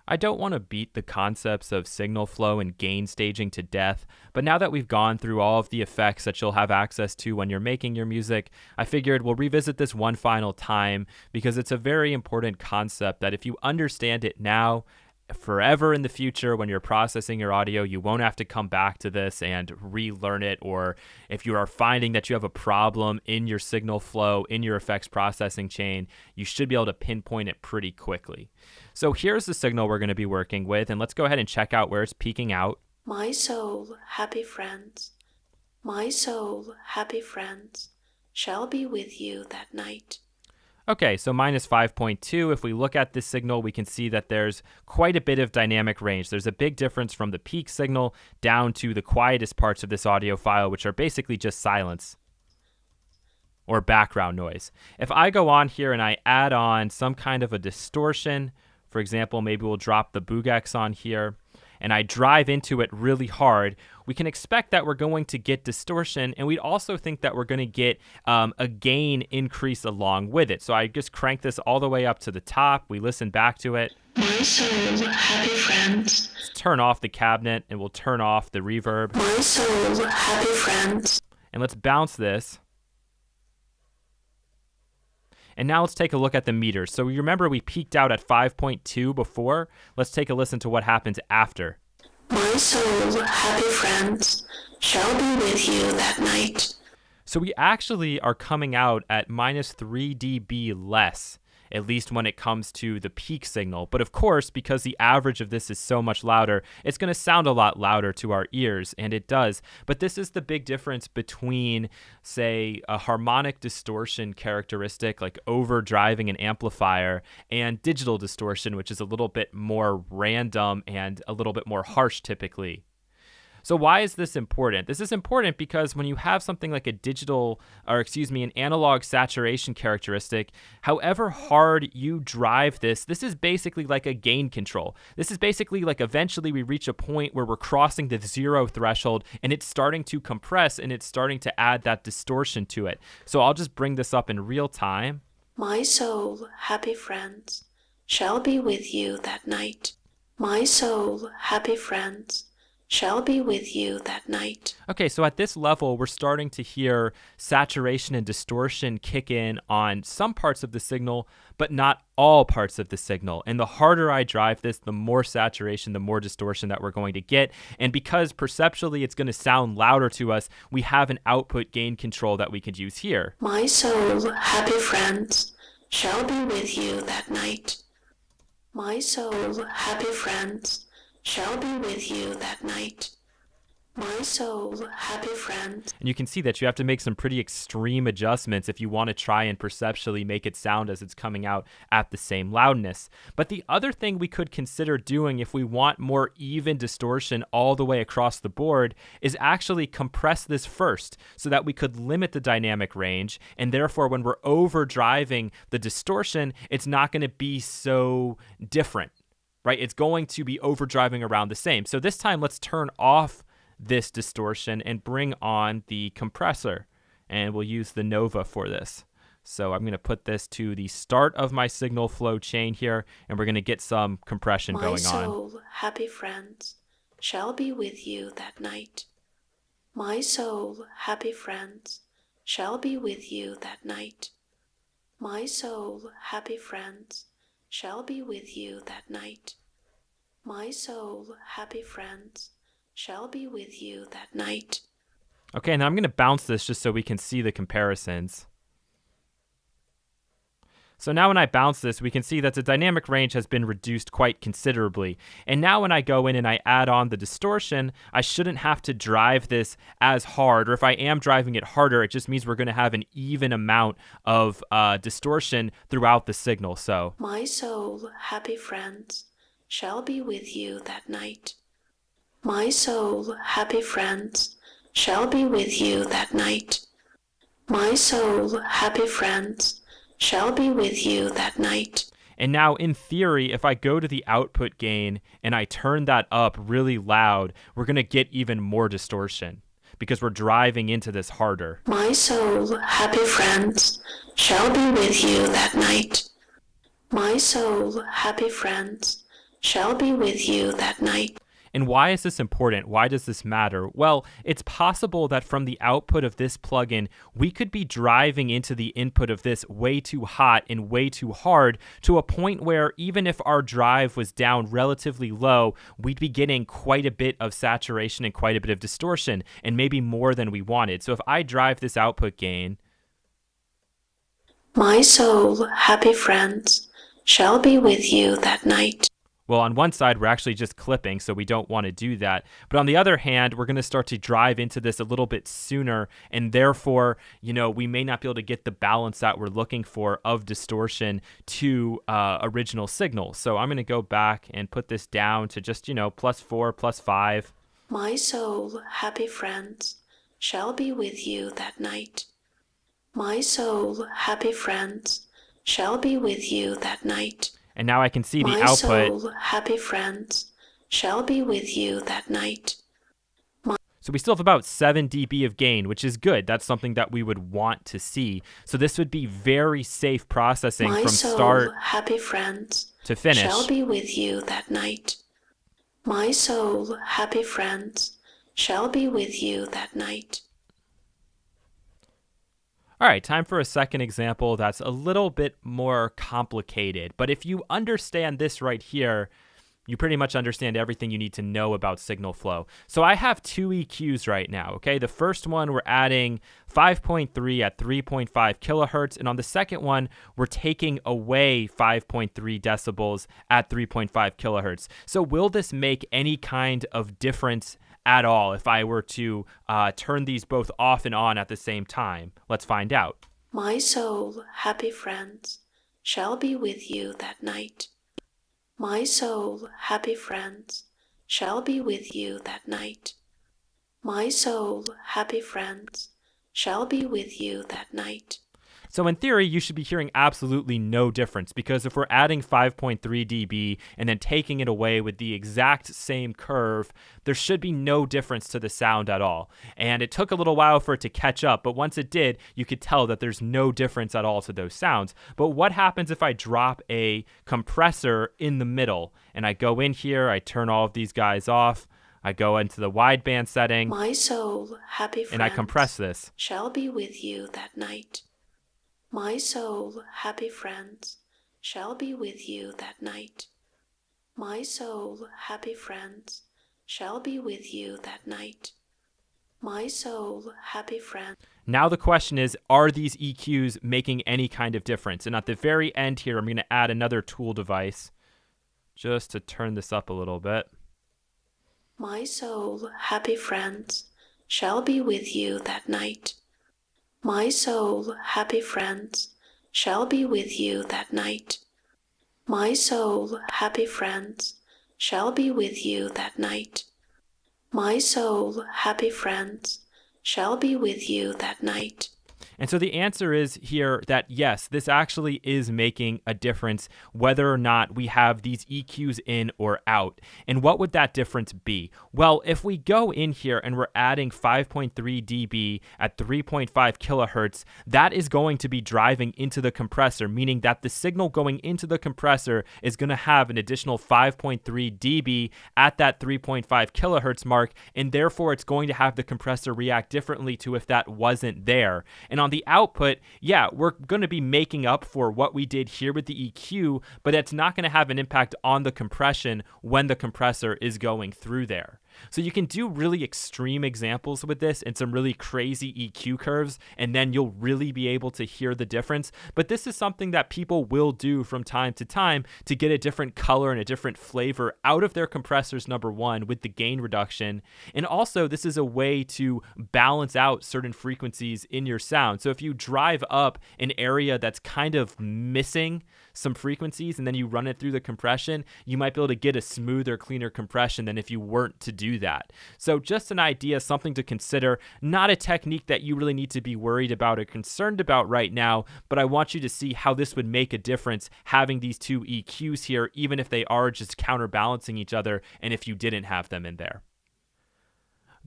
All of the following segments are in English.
I don't want to beat the concepts of signal flow and gain staging to death, but now that we've gone through all of the effects that you'll have access to when you're making your music, I figured we'll revisit this one final time because it's a very important concept that if you understand it now, forever in the future when you're processing your audio, you won't have to come back to this and relearn it. Or if you are finding that you have a problem in your signal flow, in your effects processing chain, you should be able to pinpoint it pretty quickly. So here's the signal we're going to be working with, and let's go ahead and check out where it's peaking out. My soul, happy friends, my soul, happy friends, shall be with you that night. Okay, so minus 5.2, if we look at this signal, we can see that there's quite a bit of dynamic range. There's a big difference from the peak signal down to the quietest parts of this audio file, which are basically just silence or background noise. If I go on here and I add on some kind of a distortion, for example, maybe we'll drop the boogex on here, and I drive into it really hard, we can expect that we're going to get distortion, and we'd also think that we're going to get a gain increase along with it. So I just crank this all the way up to the top. We listen back to it. My soul, happy friends. Let's turn off the cabinet, and we'll turn off the reverb. My soul, happy friends. And let's bounce this. And now let's take a look at the meters. So you remember we peaked out at 5.2 before. Let's take a listen to what happens after. My soul, happy friends, shall be with you that night. So we actually are coming out at minus 3 dB less, at least when it comes to the peak signal. But of course, because the average of this is so much louder, it's going to sound a lot louder to our ears, and it does. But this is the big difference between, say, a harmonic distortion characteristic like overdriving an amplifier and digital distortion, which is a little bit more random and a little bit more harsh typically. So why is this important? This is important because when you have something like an analog saturation characteristic, however hard you drive this is basically like a gain control. This is basically like eventually we reach a point where we're crossing the zero threshold and it's starting to compress and it's starting to add that distortion to it. So I'll just bring this up in real time. My soul, happy friends, shall be with you that night. My soul, happy friends, shall be with you that night. Okay, so at this level, we're starting to hear saturation and distortion kick in on some parts of the signal, but not all parts of the signal. And the harder I drive this, the more saturation, the more distortion that we're going to get. And because perceptually it's going to sound louder to us, we have an output gain control that we could use here. My soul, happy friends, shall be with you that night. My soul, happy friends, shall be with you that night. My soul, happy friends. And you can see that you have to make some pretty extreme adjustments if you want to try and perceptually make it sound as it's coming out at the same loudness. But the other thing we could consider doing if we want more even distortion all the way across the board is actually compress this first so that we could limit the dynamic range. And therefore, when we're overdriving the distortion, it's not going to be so different, right? It's going to be overdriving around the same. So this time, let's turn off this distortion and bring on the compressor, and we'll use the Nova for this. So I'm going to put this to the start of my signal flow chain here, and we're going to get some compression going on. My soul, happy friends, shall be with you that night. My soul, happy friends, shall be with you that night. My soul, happy friends, shall be with you that night. My soul, happy friends, shall be with you that night. Okay, and I'm going to bounce this just so we can see the comparisons. So now when I bounce this, we can see that the dynamic range has been reduced quite considerably. And now when I go in and I add on the distortion, I shouldn't have to drive this as hard. Or if I am driving it harder, it just means we're going to have an even amount of distortion throughout the signal. So my soul, happy friends, shall be with you that night. My soul, happy friends, shall be with you that night. My soul, happy friends, shall be with you that night. And now, in theory, if I go to the output gain and I turn that up really loud, we're going to get even more distortion because we're driving into this harder. My soul, happy friends, shall be with you that night. My soul, happy friends, shall be with you that night. And why is this important? Why does this matter? Well, it's possible that from the output of this plugin, we could be driving into the input of this way too hot and way too hard to a point where even if our drive was down relatively low, we'd be getting quite a bit of saturation and quite a bit of distortion, and maybe more than we wanted. So if I drive this output gain, My soul, happy friends, shall be with you that night. well, on one side, we're actually just clipping, so we don't want to do that. But on the other hand, we're going to start to drive into this a little bit sooner, and therefore, we may not be able to get the balance that we're looking for of distortion to original signal. So I'm going to go back and put this down to just, +4, +5. My soul, happy friends, shall be with you that night. My soul, happy friends, shall be with you that night. And now I can see the My output. soul, happy friends, shall be with you that night. So we still have about 7 dB of gain, which is good. That's something that we would want to see. So this would be very safe processing My from soul, start happy friends, to finish. shall be with you that night. My soul, happy friends, shall be with you that night. All right, time for a second example that's a little bit more complicated. But if you understand this right here, you pretty much understand everything you need to know about signal flow. So I have 2 EQs right now, okay? The first one, we're adding 5.3 at 3.5 kilohertz. And on the second one, we're taking away 5.3 decibels at 3.5 kilohertz. So will this make any kind of difference at all if I were to turn these both off and on at the same time? Let's find out. My soul, happy friends, shall be with you that night. My soul, happy friends, shall be with you that night. My soul, happy friends, shall be with you that night. So in theory, you should be hearing absolutely no difference, because if we're adding 5.3 dB and then taking it away with the exact same curve, there should be no difference to the sound at all. And it took a little while for it to catch up, but once it did, you could tell that there's no difference at all to those sounds. But what happens if I drop a compressor in the middle and I go in here, I turn all of these guys off, I go into the wideband setting, My soul, happy friends, and I compress this? shall be with you that night. My soul, happy friends, shall be with you that night. My soul, happy friends, shall be with you that night. My soul, happy friends. Now the question is, are these EQs making any kind of difference? And at the very end here, I'm going to add another tool device just to turn this up a little bit. My soul, happy friends, shall be with you that night. My soul, happy friends, shall be with you that night. My soul, happy friends, shall be with you that night. My soul, happy friends, shall be with you that night. And so the answer is here that yes, this actually is making a difference whether or not we have these EQs in or out. And what would that difference be? Well, if we go in here and we're adding 5.3 dB at 3.5 kilohertz, that is going to be driving into the compressor, meaning that the signal going into the compressor is going to have an additional 5.3 dB at that 3.5 kilohertz mark, and therefore it's going to have the compressor react differently to if that wasn't there. And on the output, yeah, we're going to be making up for what we did here with the EQ, but it's not going to have an impact on the compression when the compressor is going through there. So you can do really extreme examples with this and some really crazy EQ curves, and then you'll really be able to hear the difference. But this is something that people will do from time to time to get a different color and a different flavor out of their compressors, number one, with the gain reduction. And also, this is a way to balance out certain frequencies in your sound. So if you drive up an area that's kind of missing some frequencies and then you run it through the compression, you might be able to get a smoother, cleaner compression than if you weren't to do that. So just an idea, something to consider, not a technique that you really need to be worried about or concerned about right now, but I want you to see how this would make a difference having these two EQs here, even if they are just counterbalancing each other and if you didn't have them in there.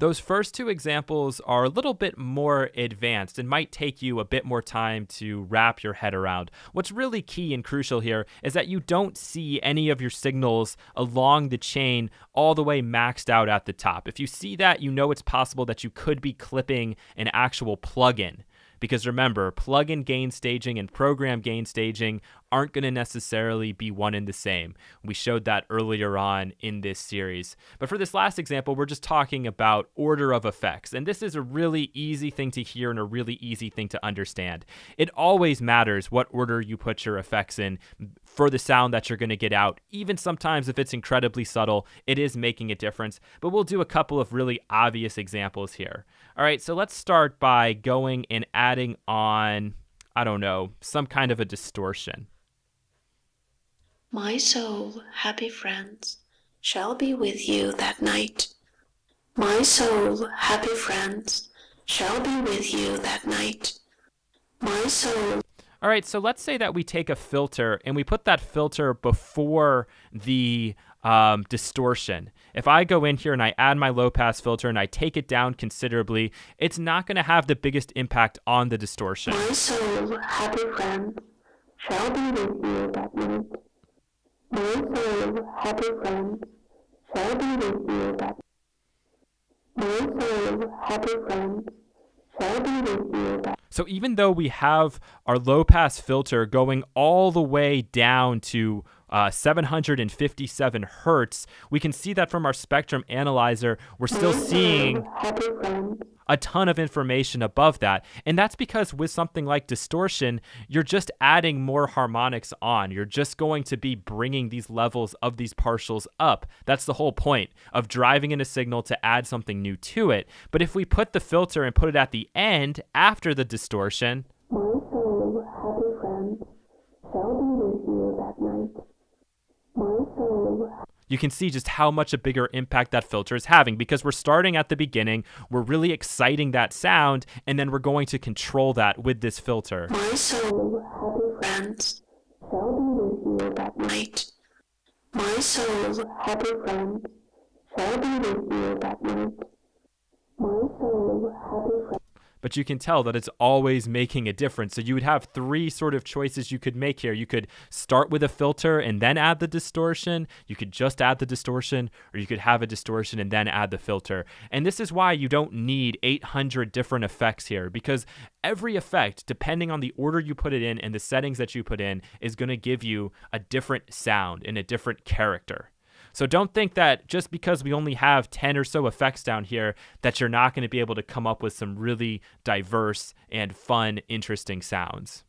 Those first two examples are a little bit more advanced and might take you a bit more time to wrap your head around. What's really key and crucial here is that you don't see any of your signals along the chain all the way maxed out at the top. If you see that, you know it's possible that you could be clipping an actual plugin. Because remember, plugin gain staging and program gain staging aren't going to necessarily be one and the same. We showed that earlier on in this series. But for this last example, we're just talking about order of effects. And this is a really easy thing to hear and a really easy thing to understand. It always matters what order you put your effects in for the sound that you're going to get out. Even sometimes if it's incredibly subtle, it is making a difference. But we'll do a couple of really obvious examples here. All right, so let's start by going and adding on, I don't know, some kind of a distortion. My soul, happy friends, shall be with you that night. My soul, happy friends, shall be with you that night. My soul. All right, so let's say that we take a filter and we put that filter before the distortion. If I go in here and I add my low pass filter and I take it down considerably, it's not going to have the biggest impact on the distortion. My soul, happy friends, shall be with you that night. My soul, happy friends, shall be with you that night. My soul, happy friends, shall be with you that. So even though we have our low pass filter going all the way down to 757 hertz, we can see that from our spectrum analyzer, we're still seeing a ton of information above that. And that's because with something like distortion, you're just adding more harmonics on. You're just going to be bringing these levels of these partials up. That's the whole point of driving in a signal to add something new to it. But if we put the filter and put it at the end after the distortion, my soul, happy friends, shall be with you that night. My soul. You can see just how much a bigger impact that filter is having, because we're starting at the beginning, we're really exciting that sound, and then we're going to control that with this filter. My soul, happy friends, shall be with you that night. My soul, happy friends, shall be with you that night. My soul, happy friends. But you can tell that it's always making a difference. So you would have three sort of choices you could make here. You could start with a filter and then add the distortion. You could just add the distortion, or you could have a distortion and then add the filter. And this is why you don't need 800 different effects here, because every effect, depending on the order you put it in and the settings that you put in, is going to give you a different sound and a different character. So don't think that just because we only have 10 or so effects down here that you're not going to be able to come up with some really diverse and fun, interesting sounds.